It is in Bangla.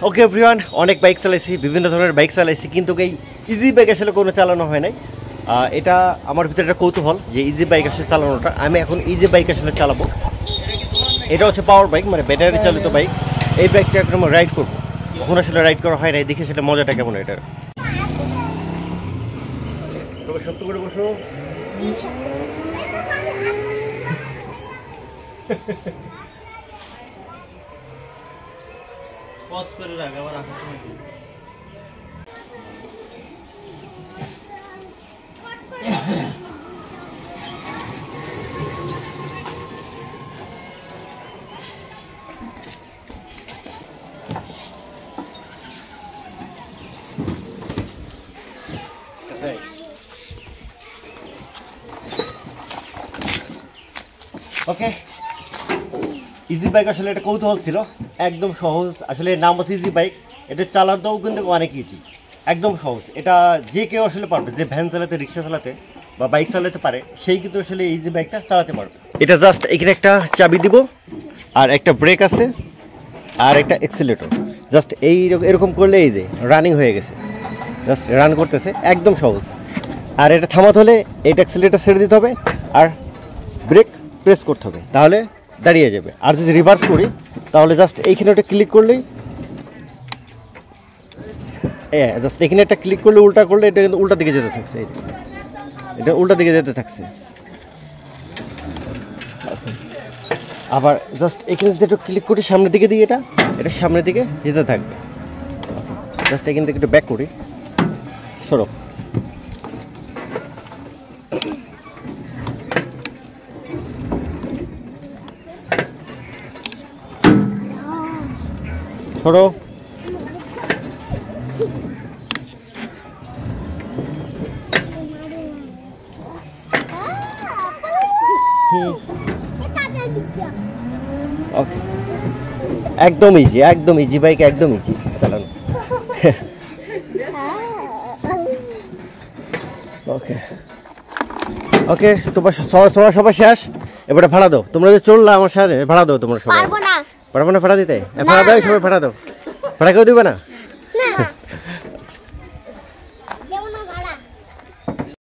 ওকে এভরিওয়ান, অনেক বাইক চালাইছি, বিভিন্ন ধরনের বাইক চালাইছি, কিন্তু এই ইজি বাইক আসলে কোনো চালানো হয় নাই। এটা আমার ভিতরে একটা কৌতূহল যে ইজি বাইক আসলে চালানোটা। আমি এখন ইজি বাইক আসলে চালাবো। এটা হচ্ছে পাওয়ার বাইক, মানে ব্যাটারি চালিত বাইক। এই বাইকটা একদম রাইড করবো, কখন আসলে রাইড করা হয় নাই, দেখে সেটা মজাটা কেমন। এটার সত্য করে বসো। পজ করে রাখ, আবার আসার সময় ওকে, ইজি বাইক আসলে এটা কৌতূহল ছিল, একদম সহজ। আসলে নাম হচ্ছে ইজি বাইক, এটা চালাতেও কিন্তু অনেক ইজি, একদম সহজ। এটা যে কেউ আসলে পারবে, যে ভ্যান চালাতে, রিক্সা চালাতে বা বাইক চালাতে পারে, সেই কিন্তু আসলে ইজি বাইকটা চালাতে পারবে। এটা জাস্ট এখানে একটা চাবি দিব, আর একটা ব্রেক আছে, আর একটা এক্সিলেটর। জাস্ট এরকম করলে এই যে রানিং হয়ে গেছে, জাস্ট রান করতেছে, একদম সহজ। আর এটা থামাতে হলে এইটা এক্সিলেটর ছেড়ে দিতে হবে, আর ব্রেক প্রেস করতে হবে, তাহলে দাঁড়িয়ে যাবে। আর যদি রিভার্স করি তাহলে জাস্ট এইখানে একটা ক্লিক করলেই, জাস্ট এখানে একটা ক্লিক করলে, উল্টা করলে এটা কিন্তু উল্টা দিকে যেতে থাকছে, এটা উল্টা দিকে যেতে থাকছে। আবার জাস্ট এখানে যদি একটু ক্লিক করি সামনের দিকে দিয়ে, এটা সামনের দিকে যেতে থাকবে। জাস্ট এখান থেকে একটু ব্যাক করি, সরো, সরো। ওকে, একদম ইজি, একদম ইজি বাইক, একদম ইজি চালানো। ওকে ওকে, তোমার সবাই শেষ, এবারে ভাড়া দাও। তোমরা যে চললা আমার সাথে, ভাড়া দাও তোমরা সবাই। পারবো না ভাড়া দিতে? ভাড়া দাও, সবাই ভাড়া দাও। ভাড়া কেউ দিবে না?